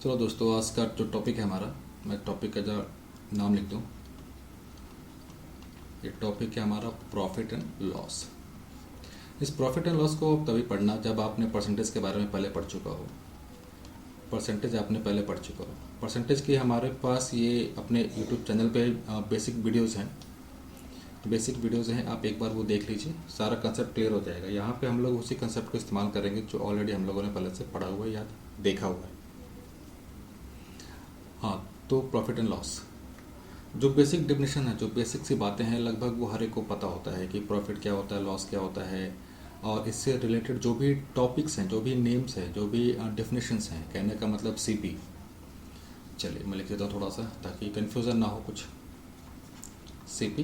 चलो दोस्तों, आज का जो टॉपिक है हमारा, मैं टॉपिक का जो नाम लिख दूँ, ये टॉपिक है हमारा प्रॉफिट एंड लॉस। इस प्रॉफिट एंड लॉस को तभी पढ़ना जब आपने परसेंटेज के बारे में पहले पढ़ चुका हो। परसेंटेज आपने पहले पढ़ चुका हो। परसेंटेज की हमारे पास ये अपने यूट्यूब चैनल पे बेसिक वीडियोज़ हैं। आप एक बार वो देख लीजिए, सारा कंसेप्ट क्लियर हो जाएगा। यहाँ पे हम लोग उसी कंसेप्ट को इस्तेमाल करेंगे जो ऑलरेडी हम लोगों ने पहले से पढ़ा हुआ है या देखा हुआ है। हाँ, तो प्रॉफिट एंड लॉस जो बेसिक डेफिनेशन है, जो बेसिक सी बातें हैं, लगभग वो हर एक को पता होता है कि प्रॉफिट क्या होता है, लॉस क्या होता है, और इससे रिलेटेड जो भी टॉपिक्स हैं, जो भी नेम्स हैं, जो भी डेफिनेशंस हैं, कहने का मतलब सीपी। चलिए मैं लिख देता हूँ थोड़ा सा ताकि कन्फ्यूज़न ना हो कुछ। सीपी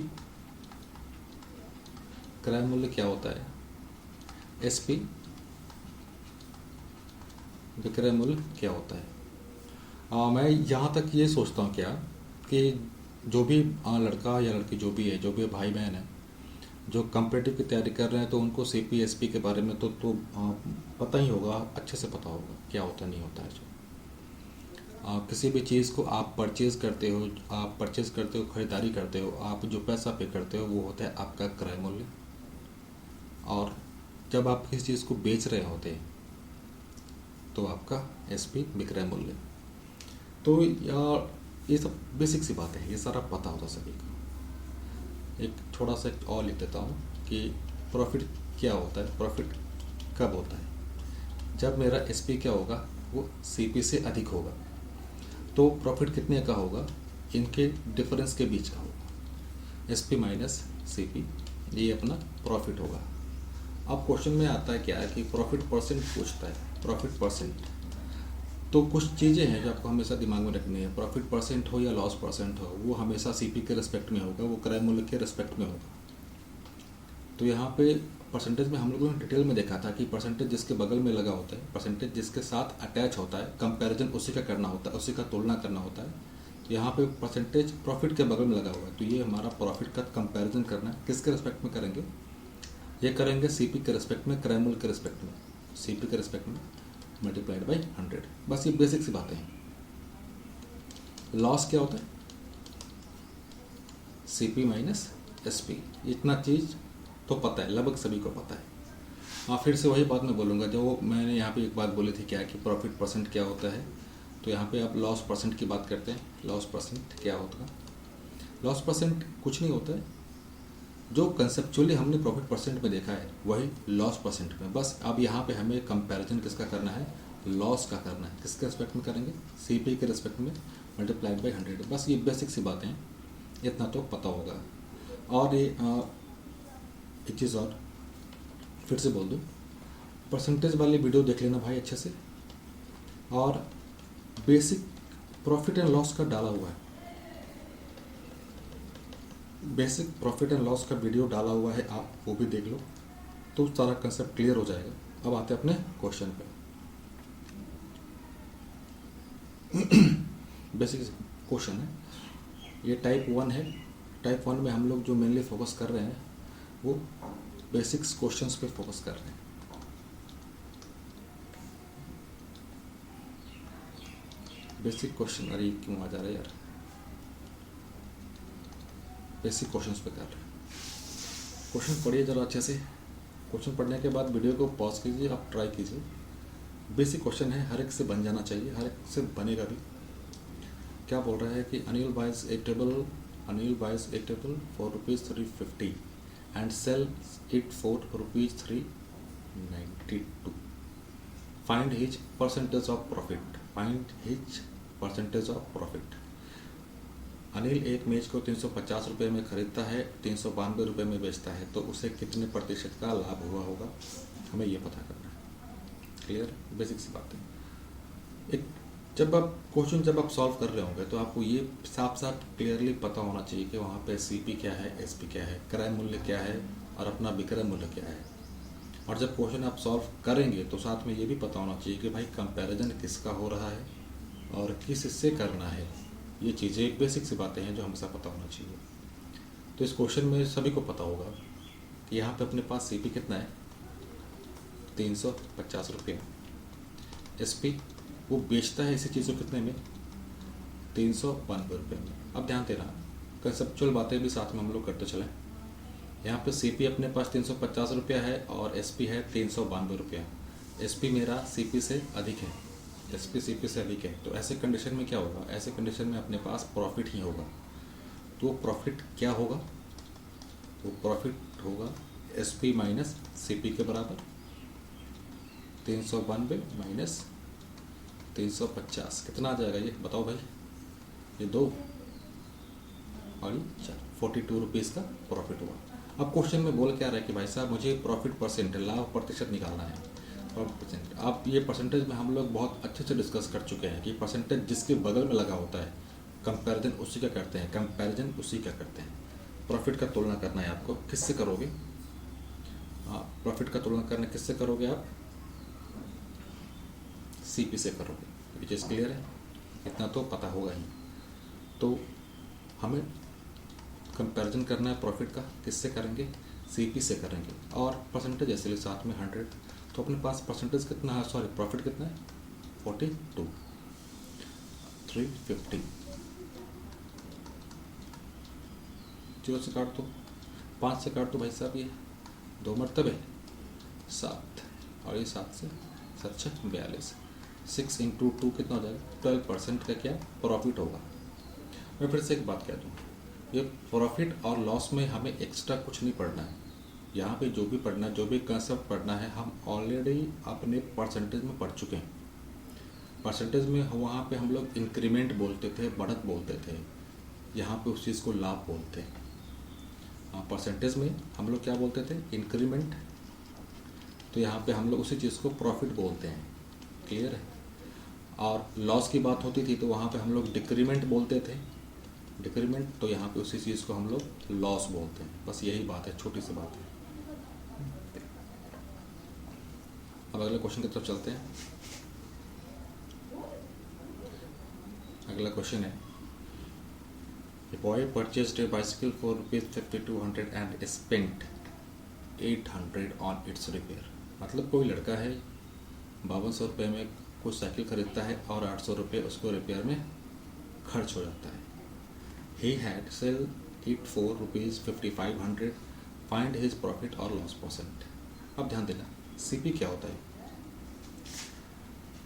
क्रय मूल्य क्या होता है, एसपी विक्रय मूल्य क्या होता है। मैं यहाँ तक ये सोचता हूँ क्या कि जो भी लड़का या लड़की जो भी है, जो भी भाई बहन है, जो कम्पिटिटिव की तैयारी कर रहे हैं, तो उनको सीपी एसपी के बारे में तो पता ही होगा, अच्छे से पता होगा क्या होता नहीं होता है। जो किसी भी चीज़ को आप परचेज़ करते हो, ख़रीदारी करते हो, आप जो पैसा पे करते हो वो होता है आपका क्रय मूल्य। और जब आप किसी चीज़ को बेच रहे होते हैं तो आपका एसपी विक्रय मूल्य। तो ये सब बेसिक सी बातें हैं, ये सारा पता होता सभी को। एक थोड़ा सा और लिख देता हूँ कि प्रॉफिट क्या होता है, प्रॉफिट कब होता है, जब मेरा एसपी क्या होगा, वो सीपी से अधिक होगा। तो प्रॉफिट कितने का होगा, इनके डिफरेंस के बीच का होगा, एसपी माइनस सीपी, ये अपना प्रॉफिट होगा। अब क्वेश्चन में आता है क्या है कि प्रॉफिट परसेंट पूछता है, प्रॉफिट परसेंट। तो कुछ चीज़ें हैं जो आपको हमेशा दिमाग में रखनी है। प्रॉफिट परसेंट हो या लॉस परसेंट हो, वो हमेशा सीपी के रिस्पेक्ट में होगा, वो क्रय मूल्य के रिस्पेक्ट में होगा। तो यहाँ पे परसेंटेज में हम लोगों ने डिटेल में देखा था कि परसेंटेज जिसके बगल में लगा होता है, परसेंटेज जिसके साथ अटैच होता है, कंपैरिजन उसी का करना होता है, उसी का तुलना करना होता है। तो यहाँ पे परसेंटेज प्रॉफिट के बगल में लगा हुआ है, तो ये हमारा प्रॉफिट का कंपैरिजन करना है। किसके रिस्पेक्ट में करेंगे, ये करेंगे सीपी के रिस्पेक्ट में, क्रय मूल्य के रिस्पेक्ट में, सीपी के रिस्पेक्ट में मल्टीप्लाइड बाई 100। बस ये बेसिक सी बातें हैं। लॉस क्या होता है, सीपी माइनस एसपी, इतना चीज़ तो पता है, लगभग सभी को पता है। हाँ, फिर से वही बात मैं बोलूँगा जो मैंने यहाँ पे एक बात बोली थी, क्या कि प्रॉफिट परसेंट क्या होता है। तो यहाँ पे आप लॉस परसेंट की बात करते हैं। लॉस परसेंट क्या होता है, लॉस परसेंट कुछ नहीं होता है, जो कंसेप्चुअली हमने प्रॉफिट परसेंट में देखा है वही लॉस परसेंट में। बस अब यहाँ पे हमें कंपैरिजन किसका करना है, लॉस का करना है। किसके रिस्पेक्ट में करेंगे, सीपी के रिस्पेक्ट में मल्टीप्लाइड बाई 100। बस ये बेसिक सी बातें हैं, इतना तो पता होगा। और ये एक चीज़ और फिर से बोल दूँ, परसेंटेज वाली वीडियो देख लेना भाई अच्छे से, और बेसिक प्रॉफिट एंड लॉस का डाला हुआ है, बेसिक प्रॉफिट एंड लॉस का वीडियो डाला हुआ है, आप वो भी देख लो तो सारा कंसेप्ट क्लियर हो जाएगा। अब आते हैं अपने क्वेश्चन पे। बेसिक क्वेश्चन है, ये टाइप 1 है। टाइप 1 में हम लोग जो मेनली फोकस कर रहे हैं वो बेसिक्स क्वेश्चंस पे फोकस कर रहे हैं। बेसिक क्वेश्चन, अरे क्यों आ जा रहा है यार, बेसिक क्वेश्चंस पे कर रहे हैं। क्वेश्चन पढ़िए ज़रा अच्छे से। क्वेश्चन पढ़ने के बाद वीडियो को पॉज कीजिए, आप ट्राई कीजिए। बेसिक क्वेश्चन है, हर एक से बन जाना चाहिए, हर एक से बनेगा भी। क्या बोल रहा है कि Anil buys a table for ₹350 and sell it for ₹392। Find his percentage of profit. Anil एक मेज को 350 रुपये में खरीदता है, 392 रुपये में बेचता है, तो उसे कितने प्रतिशत का लाभ हुआ होगा, हमें ये पता करना है। क्लियर, बेसिक सी बात है। एक जब आप सॉल्व कर रहे होंगे तो आपको ये साफ साफ क्लियरली पता होना चाहिए कि वहाँ पे सीपी क्या है, एसपी क्या है, क्रय मूल्य क्या है और अपना विक्रय मूल्य क्या है। और जब क्वेश्चन आप सॉल्व करेंगे तो साथ में ये भी पता होना चाहिए कि भाई कंपैरिजन किसका हो रहा है और किस इससे करना है। ये चीज़ें एक बेसिक सी बातें हैं जो हमेशा पता होना चाहिए। तो इस क्वेश्चन में सभी को पता होगा कि यहाँ पे अपने पास सीपी कितना है, 350 रुपये, एसपी वो बेचता है इसी चीज़ को कितने में, 392 रुपये में। अब ध्यान देना, कंसेप्चुअल बातें भी साथ में हम लोग करते चलें। यहाँ पे सीपी अपने पास 350 रुपया है और एसपी है 392 रुपया। एसपी मेरा सीपी से अधिक है, एसपी सीपी से अधिक है, तो ऐसे कंडीशन में क्या होगा, ऐसे कंडीशन में अपने पास प्रॉफिट ही होगा। तो प्रॉफिट क्या होगा, वो प्रॉफिट होगा एसपी माइनस सीपी के बराबर, 392 माइनस 350 कितना आ जाएगा ये बताओ भाई, ये 2 और ये 4, 42 रुपीज़ का प्रॉफिट हुआ। अब क्वेश्चन में बोल क्या रहा है कि भाई साहब मुझे प्रॉफिट परसेंट, लाभ प्रतिशत निकालना है, प्रॉफिट परसेंट। अब ये परसेंटेज में हम लोग बहुत अच्छे से डिस्कस कर चुके हैं कि परसेंटेज जिसके बगल में लगा होता है, कंपैरिजन उसी का करते हैं, कंपैरिजन उसी का करते हैं। प्रॉफिट का तुलना करना है आपको, किससे करोगे, हाँ प्रॉफिट का तुलना करना किससे करोगे आप, सीपी से करोगे। विच इज़ क्लियर है, इतना तो पता होगा ही। तो हमें कंपैरिजन करना है प्रॉफिट का, किससे करेंगे, सीपी से करेंगे। और परसेंटेज ऐसे लिए साथ में 100, तो अपने पास परसेंटेज कितना है, सॉरी प्रॉफिट कितना है, 42, 350, 0 से काट दो, 5 से काट दो भाई साहब, ये 2 मरतबे 7 और ये 7 से 7 42, 6 इंटू 2 कितना हो जाएगा, 12% का क्या प्रॉफिट होगा। मैं फिर से एक बात कह दूँ, ये प्रॉफिट और लॉस में हमें एक्स्ट्रा कुछ नहीं पढ़ना है। यहाँ पे जो भी पढ़ना है, जो भी कंसेप्ट पढ़ना है, हम ऑलरेडी अपने परसेंटेज में पढ़ चुके हैं। परसेंटेज में वहाँ पे हम लोग इंक्रीमेंट बोलते थे, बढ़त बोलते थे, यहाँ पे उस चीज़ को लाभ बोलते हैं। हाँ परसेंटेज में हम लोग क्या बोलते थे, इंक्रीमेंट, तो यहाँ पे हम लोग उसी चीज़ को प्रॉफिट बोलते हैं। क्लियर है। और लॉस की बात होती थी तो वहाँ पे हम लोग डिक्रीमेंट बोलते थे, डिक्रीमेंट, तो यहाँ पे उसी चीज़ को हम लोग लॉस बोलते हैं। बस यही बात है, छोटी सी बात है। अब अगले क्वेश्चन की तरफ चलते हैं। अगला क्वेश्चन है, A boy purchased a bicycle for ₹5200 and spent 800 on its repair। मतलब कोई लड़का है 5200 रुपये में कुछ साइकिल खरीदता है और 800 रुपये उसको रिपेयर में खर्च हो जाता है। He had sell it for ₹5500, find his profit or loss percent। अब ध्यान देना, सीपी क्या होता है,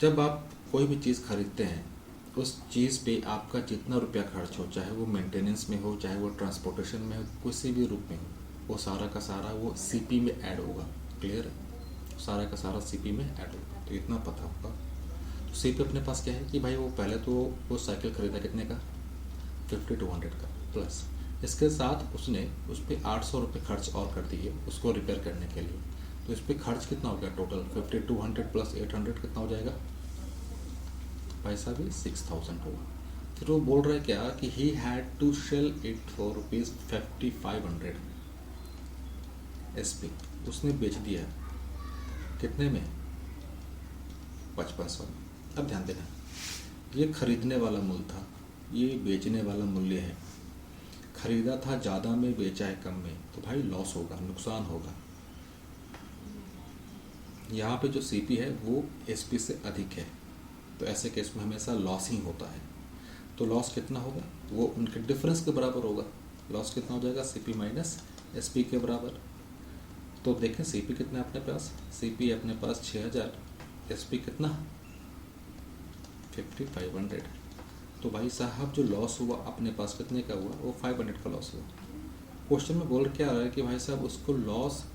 जब आप कोई भी चीज़ खरीदते हैं उस चीज़ पे आपका जितना रुपया खर्च हो, चाहे वो मेंटेनेंस में हो, चाहे वो ट्रांसपोर्टेशन में हो, किसी भी रूप में हो, वो सारा का सारा वो सीपी में ऐड होगा। क्लियर है, सारा का सारा सीपी में ऐड होगा, तो इतना पता होगा। तो सीपी अपने पास क्या है कि भाई वो पहले तो वो साइकिल खरीदा कितने का, 5200 का, प्लस इसके साथ उसने उस पर 800 रुपये खर्च और कर दिए उसको रिपेयर करने के लिए। तो इस पर खर्च कितना हो गया टोटल, 5200 प्लस 800 कितना हो जाएगा, पैसा भी 6000 होगा। फिर वो बोल रहा है क्या कि he had to sell it for ₹5500 SP, उसने बेच दिया कितने में, 5500 में। अब ध्यान देना, ये खरीदने वाला मूल्य था, ये बेचने वाला मूल्य है। खरीदा था ज़्यादा में, बेचा है कम में, तो भाई लॉस होगा, नुकसान होगा। यहाँ पे जो सीपी है वो एसपी से अधिक है, तो ऐसे केस में हमेशा लॉस ही होता है। तो लॉस कितना होगा, वो उनके डिफरेंस के बराबर होगा। लॉस कितना हो जाएगा, सीपी माइनस एसपी के बराबर। तो देखें सीपी कितना है अपने पास, सीपी अपने पास 6000, एसपी कितना 5500। तो भाई साहब जो लॉस हुआ अपने पास कितने का हुआ, वो 500 का लॉस हुआ। क्वेश्चन में बोल क्या रहा है कि भाई साहब उसको लॉस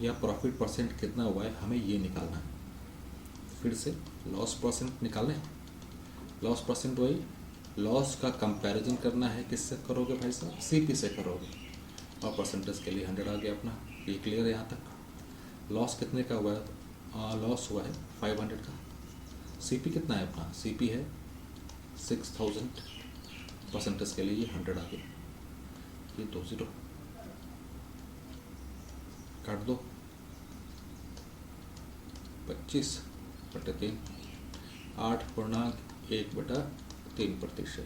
या प्रॉफिट परसेंट कितना हुआ है, हमें ये निकालना है। फिर से लॉस परसेंट निकालें, लॉस परसेंट वही लॉस का कंपैरिजन करना है, किससे करोगे भाई साहब, सीपी से करोगे, और परसेंटेज के लिए 100 आ गया अपना। ये क्लियर है यहाँ तक। लॉस कितने का हुआ है, लॉस हुआ है 500 का। सीपी कितना है अपना, सीपी है 6000, परसेंटेज के लिए ये 100 आ गया, ये 2 0 काट दो, 25/3, 8.1/3%,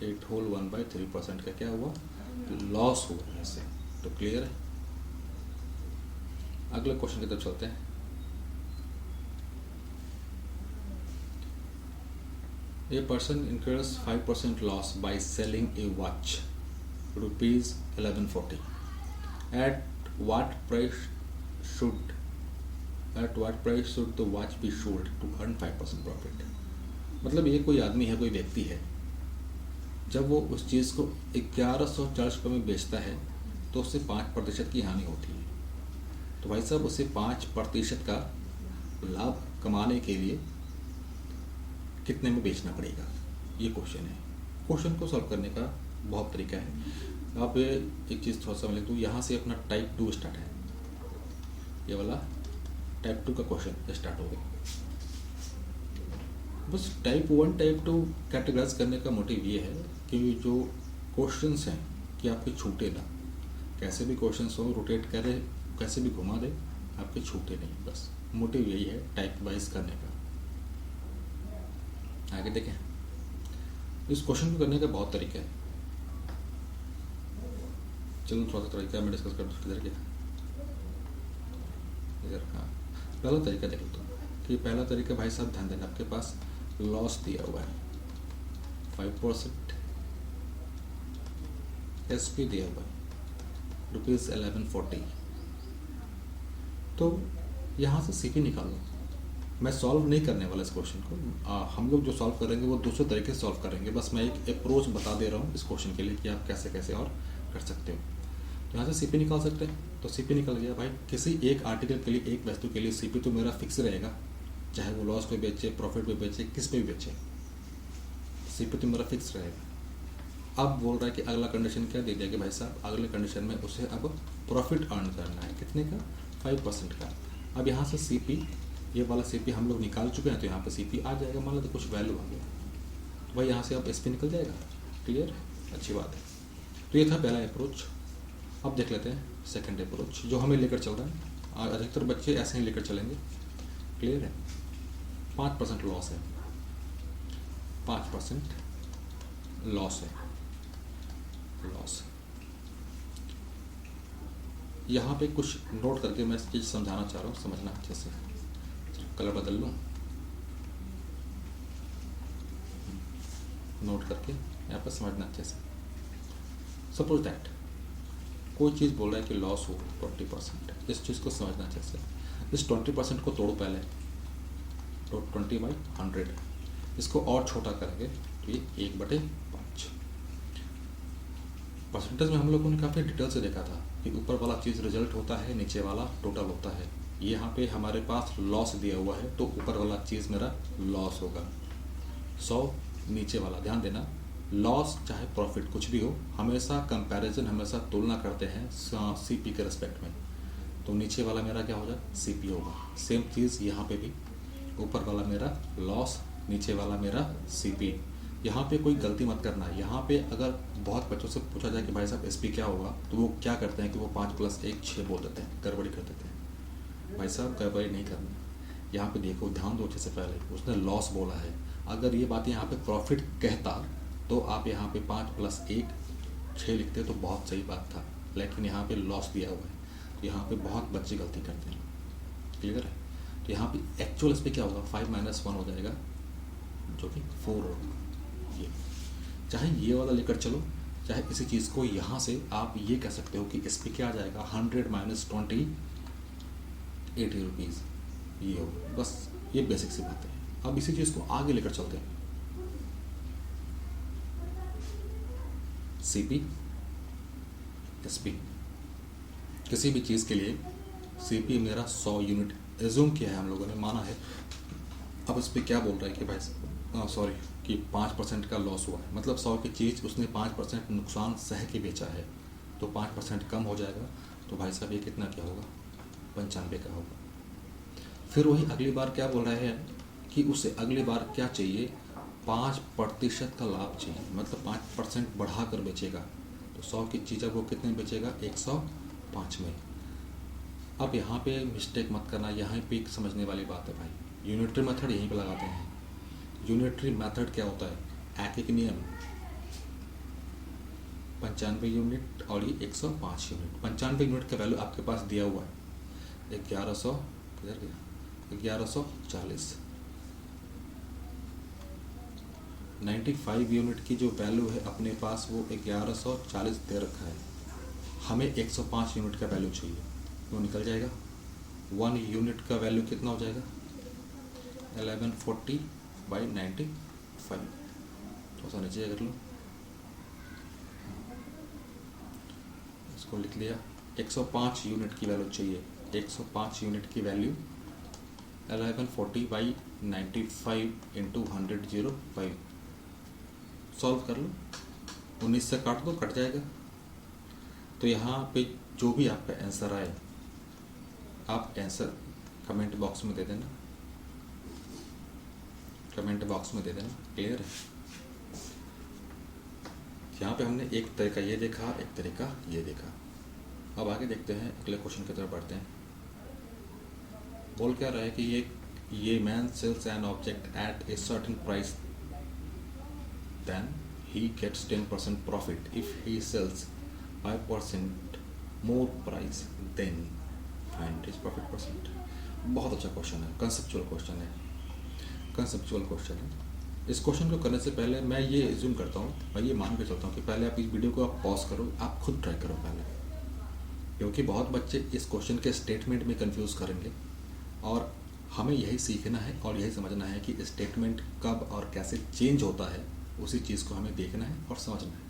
8 होल 1/3% का क्या हुआ, लॉस हुआ ऐसे। तो क्लियर है। अगले क्वेश्चन की तरफ चलते हैं। A person incurs 5% loss by selling a watch rupees 1140. At what price should at what price should the watch be sold to earn 5% profit? मतलब ये कोई आदमी है, कोई व्यक्ति है, जब वो उस चीज़ को 1140 रुपये में बेचता है तो उससे 5% की हानि होती है। तो भाई साहब उसे 5% का लाभ कमाने के लिए कितने में बेचना पड़ेगा, ये क्वेश्चन है। क्वेश्चन को सॉल्व करने का बहुत तरीका है। आप एक चीज़ थोड़ा सा लिख दूँ, यहाँ से अपना टाइप 2 स्टार्ट है, ये वाला टाइप 2 का क्वेश्चन स्टार्ट हो गया। बस टाइप 1 टाइप 2 कैटेगराइज करने का मोटिव ये है कि जो क्वेश्चंस हैं कि आपके छूटे ना, कैसे भी क्वेश्चंस हो, रोटेट करे, कैसे भी घुमा दे, आपके छूटे नहीं। बस मोटिव यही है टाइप वाइज करने का। आगे देखें, इस क्वेश्चन को करने का बहुत तरीका है। चलो थोड़ा सा तरीका मैं डिस्कस कर दूँ। किधर गया, इधर। हाँ, पहला तरीका देख लो कि पहला तरीका भाई साहब ध्यान देना, आपके पास लॉस दिया हुआ है 5%, एसपी दिया हुआ है रुपीज़ 1140। तो यहाँ से सीपी निकालो। मैं सॉल्व नहीं करने वाला इस क्वेश्चन को, हम लोग जो सॉल्व करेंगे वो दूसरे तरीके से सॉल्व करेंगे। बस मैं एक अप्रोच बता दे रहा हूँ इस क्वेश्चन के लिए कि आप कैसे कैसे और कर सकते हो। तो यहाँ से सीपी निकाल सकते हैं, तो सीपी निकल गया भाई। किसी एक आर्टिकल के लिए, एक वस्तु के लिए सीपी तो मेरा फिक्स रहेगा, चाहे वो लॉस पे बेचे, प्रॉफिट पे बेचे, किस पे भी बेचे, सीपी तो मेरा फिक्स रहेगा। अब बोल रहा है कि अगला कंडीशन क्या दे दिया कि भाई साहब अगले कंडीशन में उसे अब प्रॉफिट अर्न करना है, कितने का, 5% का। अब यहाँ से सीपी, ये वाला सीपी हम लोग निकाल चुके हैं, तो यहाँ पे सीपी आ जाएगा। मान लो तो कुछ वैल्यू आ गया, तो भाई यहाँ से अब एसपी निकल जाएगा। क्लियर, अच्छी बात है। तो ये था पहला अप्रोच। अब देख लेते हैं सेकंड अप्रोच जो हमें लेकर चल रहा है। अधिकतर बच्चे ऐसे ही लेकर चलेंगे। क्लियर है, 5% लॉस है, 5% लॉस है, लॉस। यहाँ पे कुछ नोट करके मैं इस चीज़ समझाना चाह रहा हूँ, समझना अच्छे से। कलर बदल लूँ, नोट करके यहाँ पर समझना अच्छे से। सपोज दैट कोई चीज़ बोल रहा है कि लॉस हो 20%, इस चीज़ को समझना अच्छे से। इस 20% को तोड़ो पहले, तो 20/100, इसको और छोटा करेंगे तो ये 1/5। परसेंटेज में हम लोगों ने काफ़ी डिटेल से देखा था कि ऊपर वाला चीज़ रिजल्ट होता है, नीचे वाला टोटल होता है। यहाँ पे हमारे पास लॉस दिया हुआ है, तो ऊपर वाला चीज़ मेरा लॉस होगा 100, नीचे वाला। ध्यान देना, लॉस चाहे प्रॉफिट कुछ भी हो, हमेशा कंपैरिजन, हमेशा तुलना करते हैं सीपी के रिस्पेक्ट में। तो नीचे वाला मेरा क्या होगा, सीपी होगा। सेम चीज़ यहाँ पे भी, ऊपर वाला मेरा लॉस, नीचे वाला मेरा सीपी। यहाँ पे कोई गलती मत करना। यहाँ पे अगर बहुत बच्चों से पूछा जाए कि भाई साहब एसपी क्या होगा, तो वो क्या करते हैं कि वो 5 + 1 6 बोल देते हैं, गड़बड़ी कर देते हैं। भाई साहब गड़बड़ी नहीं करना। यहाँ पे देखो, ध्यान दो अच्छे से। पहले उसने लॉस बोला है, अगर ये बात यहाँ पे प्रॉफिट कहता तो आप यहाँ पे 5 + 1 6 लिखते तो बहुत सही बात था, लेकिन यहाँ पे लॉस दिया हुआ है, तो यहाँ पे बहुत बच्चे गलती करते हैं। क्लियर है, तो यहाँ पे एक्चुअल इस पर क्या होगा, 5 - 1 हो जाएगा, जो कि 4 होगा। ये चाहे ये वाला लेकर चलो, चाहे किसी चीज़ को यहाँ से आप ये कह सकते हो कि इस पर क्या आ जाएगा, 100 - 20 80 रुपीज़, ये हो। बस ये बेसिक सी बात है। अब इसी चीज़ को आगे लेकर चलते हैं। सीपी, एसपी, किसी भी चीज़ के लिए सीपी मेरा 100 यूनिट एज्यूम किया है, हम लोगों ने माना है। अब इस पर क्या बोल रहा है कि भाई सॉरी कि 5% का लॉस हुआ है, मतलब 100 की चीज़ उसने 5% नुकसान सह के बेचा है, तो 5% कम हो जाएगा। तो भाई साहब ये कितना क्या होगा, 95 का होगा। फिर वही अगली बार क्या बोल रहा है कि उसे अगली बार क्या चाहिए, 5% का लाभ चाहिए, मतलब 5% बढ़ा कर बेचेगा। तो 100 की चीज़ वो कितने बेचेगा, 105 में। अब यहाँ पे मिस्टेक मत करना, यहाँ पे एक समझने वाली बात है भाई। यूनिटरी मेथड यहीं पे लगाते हैं। यूनिटरी मेथड क्या होता है, एक नियम, 95 यूनिट और ये 105 यूनिट। 95 यूनिट का वैल्यू आपके पास दिया हुआ है 1100, किधर गया, 1140। 95 यूनिट की जो वैल्यू है अपने पास वो 1140 दे रखा है, हमें 105 यूनिट का वैल्यू चाहिए, वो निकल जाएगा। 1 यूनिट का वैल्यू कितना हो जाएगा? 1140/95। थोड़ा सा नीचे कर लो, इसको लिख लिया। 105 यूनिट की वैल्यू चाहिए, 105 यूनिट की वैल्यू 1140/95 इंटू 100/05 सॉल्व कर लो। 19 से काट दो, कट जाएगा। तो यहाँ पे जो भी आपका आंसर आए आप आंसर कमेंट बॉक्स में दे देना, कमेंट बॉक्स में दे देना। क्लियर है? यहाँ पे हमने एक तरीका ये देखा, एक तरीका ये देखा। अब आगे देखते हैं, अगले क्वेश्चन की तरफ बढ़ते हैं। बोल क्या रहा है कि ये man sells an object at a certain price, then he gets 10% profit if he sells 5% more price, then find his profit percent. बहुत अच्छा क्वेश्चन है, कंसेप्चुअल क्वेश्चन है, कंसेप्चुअल क्वेश्चन है। इस क्वेश्चन को करने से पहले मैं ये एज्यूम करता हूँ, मैं ये मान के चलता हूँ कि पहले आप इस वीडियो को आप पॉज करो, आप खुद ट्राई करो पहले, क्योंकि बहुत बच्चे इस क्वेश्चन के स्टेटमेंट में कंफ्यूज करेंगे और हमें यही सीखना है और यही समझना है कि स्टेटमेंट कब और कैसे चेंज होता है, उसी चीज़ को हमें देखना है और समझना है।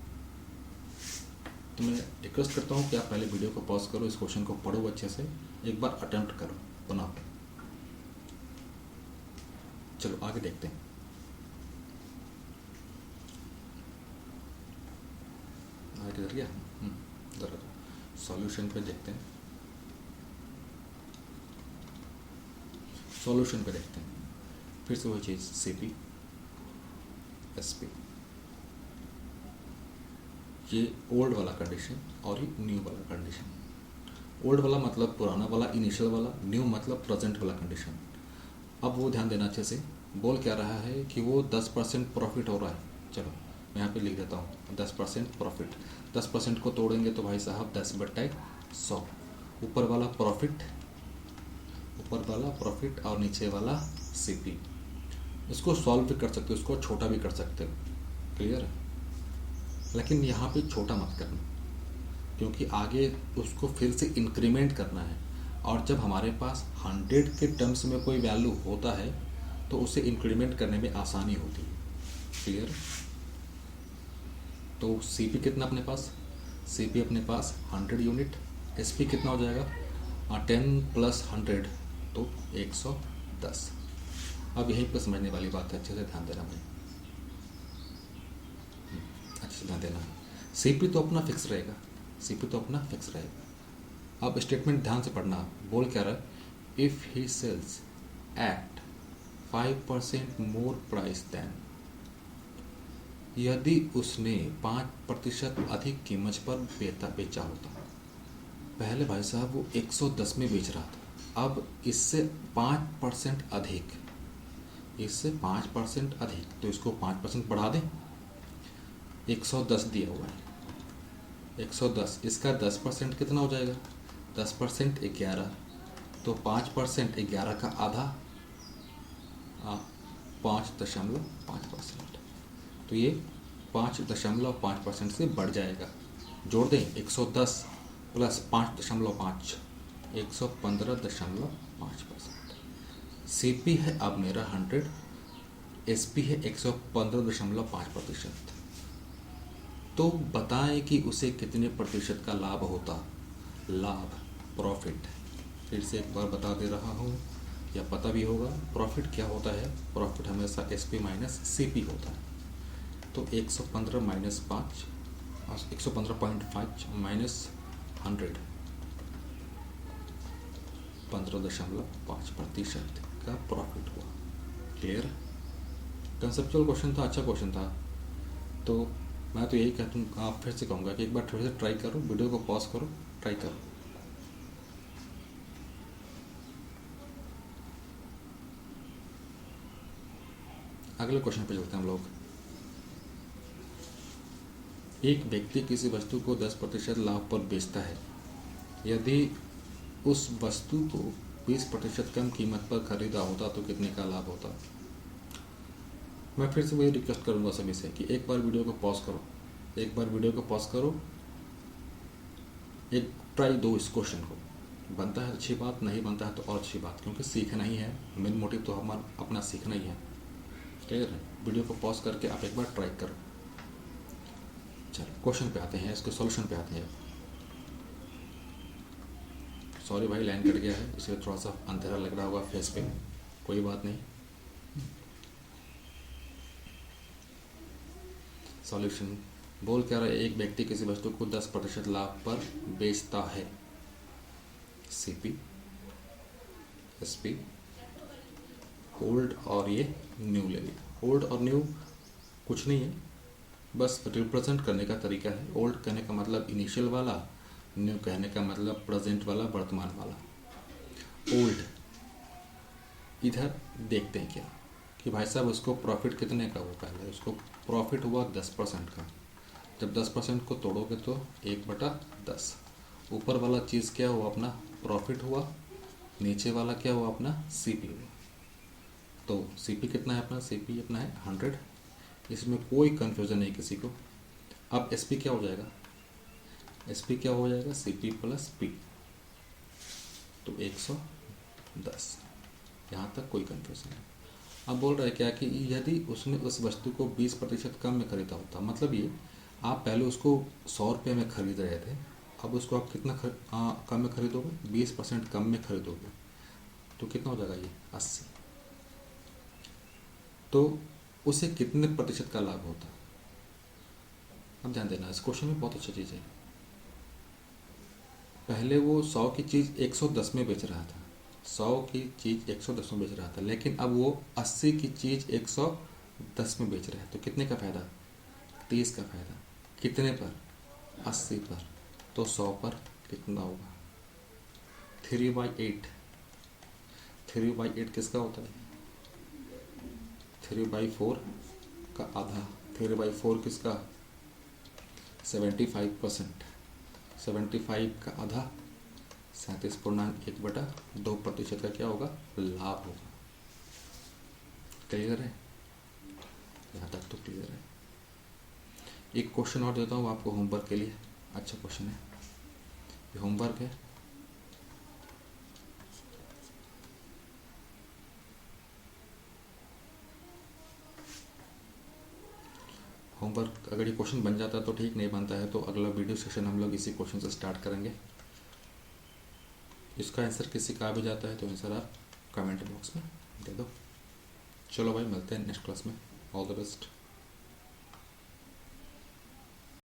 तो मैं रिक्वेस्ट करता हूँ कि आप पहले वीडियो को पॉज करो, इस क्वेश्चन को पढ़ो अच्छे से, एक बार अटेम्प्ट करो बना के। चलो आगे देखते हैं। आगे किधर गया? इधर सॉल्यूशन पे देखते हैं, सॉल्यूशन पे देखते हैं। फिर से वही चीज़, CP SP, ये ओल्ड वाला कंडीशन और ये न्यू वाला कंडीशन। ओल्ड वाला मतलब पुराना वाला, इनिशियल वाला, न्यू मतलब प्रेजेंट वाला कंडीशन। अब वो ध्यान देना अच्छे से। बोल क्या रहा है कि वो 10% प्रॉफिट हो रहा है। चलो मैं यहाँ पे लिख देता हूँ 10% प्रॉफिट। 10% को तोड़ेंगे तो भाई साहब 10/100। ऊपर वाला प्रॉफिट, ऊपर वाला प्रॉफिट और नीचे वाला CP। इसको सॉल्व भी कर सकते हो, इसको छोटा भी कर सकते हो। क्लियर है? लेकिन यहाँ पे छोटा मत करना, क्योंकि आगे उसको फिर से इंक्रीमेंट करना है, और जब हमारे पास 100 के टर्म्स में कोई वैल्यू होता है तो उसे इंक्रीमेंट करने में आसानी होती है। क्लियर? तो CP कितना अपने पास? CP अपने पास 100 यूनिट। SP कितना हो जाएगा? 10 + 100 तो 110। अब यहीं पर समझने वाली बात है, अच्छे से ध्यान देना भाई, अच्छे से ध्यान देना। CP तो अपना फिक्स रहेगा, CP तो अपना फिक्स रहेगा। अब स्टेटमेंट ध्यान से पढ़ना। बोल क्या रहा है? If he sells at 5% more price then, यदि उसने 5% अधिक कीमत पर बेचा होता। पहले भाई साहब वो 110 में बेच रहा था, अब इससे 5% अधिक, इससे 5% अधिक, तो इसको 5% बढ़ा दें। 110 दिया हुआ है, 110, इसका 10% कितना हो जाएगा? 10% 11, तो 5% 11 का आधा 5.5%, तो ये 5.5% से बढ़ जाएगा। जोड़ दें 110 + 5.5, 115.5%। CP है अब मेरा 100, SP है 115.5%। तो बताएं कि उसे कितने प्रतिशत का लाभ होता? लाभ, प्रॉफिट, फिर से एक बार बता दे रहा हूँ, या पता भी होगा प्रॉफिट क्या होता है। प्रॉफिट हमेशा SP - CP होता है। तो 115 - 5, 115.5 - 100, 15.5% का प्रॉफिट हुआ। क्लियर? कंसेप्चुअल क्वेश्चन था, अच्छा क्वेश्चन था। तो मैं तो यही कहता हूँ, आप फिर से कहूँगा कि एक बार थोड़े से ट्राई करो, वीडियो को पॉज करो, ट्राई करो। अगले क्वेश्चन पे चलते हैं हम लोग। एक व्यक्ति किसी वस्तु को 10% लाभ पर बेचता है। यदि उस वस्तु को 20% कम कीमत पर खरीदा होता तो कितने का लाभ होता? मैं फिर से वही रिक्वेस्ट करूँगा सभी से कि एक बार वीडियो को पॉज करो, एक बार वीडियो को पॉज करो, एक ट्राई दो इस क्वेश्चन को। बनता है अच्छी बात, नहीं बनता है तो और अच्छी बात, क्योंकि सीखना ही है। मेन मोटिव तो हमारा अपना सीखना ही है। क्लियर है? वीडियो को पॉज करके आप एक बार ट्राई करो। चलो क्वेश्चन पे आते हैं, इसके सॉल्यूशन पे आते हैं। सॉरी भाई, लाइन कट गया है इसलिए थोड़ा सा अंधेरा लग रहा होगा फेस पे, कोई बात नहीं। सॉल्यूशन बोल क्या रहा है, एक व्यक्ति किसी वस्तु को 10% लाभ पर बेचता है। सीपी, एसपी, होल्ड और ये न्यू ले लिया। होल्ड और न्यू कुछ नहीं है, बस रिप्रेजेंट करने का तरीका है। ओल्ड कहने का मतलब इनिशियल वाला, न्यू कहने का मतलब प्रेजेंट वाला, वर्तमान वाला। ओल्ड, इधर देखते हैं क्या कि भाई साहब उसको प्रॉफिट कितने का हुआ। पहले उसको प्रॉफिट हुआ 10% का। जब 10% को तोड़ोगे तो 1/10। ऊपर वाला चीज़ क्या हुआ, अपना प्रॉफिट हुआ। नीचे वाला क्या हुआ, अपना सीपी हुआ। तो सीपी कितना है अपना, सीपी अपना है 100। इसमें कोई कन्फ्यूज़न नहीं किसी को। अब एसपी क्या हो जाएगा, एसपी क्या हो जाएगा, सीपी प्लस पी, तो 110। यहाँ तक कोई कन्फ्यूज़न नहीं। अब बोल रहा है क्या कि यदि उसने उस वस्तु को 20% कम में खरीदा होता, मतलब ये आप पहले उसको 100 रुपये में खरीद रहे थे, अब उसको आप कितना कम में खरीदोगे, 20% कम में खरीदोगे, तो कितना हो जाएगा ये 80। तो उसे कितने प्रतिशत का लाभ होता। अब ध्यान देना, इस क्वेश्चन में बहुत अच्छी चीज़ है। पहले वो 100 की चीज़ 110 में बेच रहा था, 100 की चीज़ 110 में बेच रहा था, लेकिन अब वो 80 की चीज़ 110 में बेच रहा है। तो कितने का फ़ायदा, 30 का फ़ायदा। कितने पर, 80 पर। तो 100 पर कितना होगा, 3/8। 3/8 किसका होता है, 3/4 का आधा। 3/4 किसका, 75%। 75 का आधा 37.1/2% का क्या होगा, लाभ होगा। क्लियर है, यहाँ तक तो क्लियर है। एक क्वेश्चन और देता हूँ आपको होमवर्क के लिए, अच्छा क्वेश्चन है ये, होमवर्क है। होमवर्क अगर ये क्वेश्चन बन जाता है तो ठीक, नहीं बनता है तो अगला वीडियो सेशन हम लोग इसी क्वेश्चन से स्टार्ट करेंगे। इसका आंसर किसी का भी जाता है तो आंसर आप कमेंट बॉक्स में दे दो। चलो भाई, मिलते हैं नेक्स्ट क्लास में। All the best.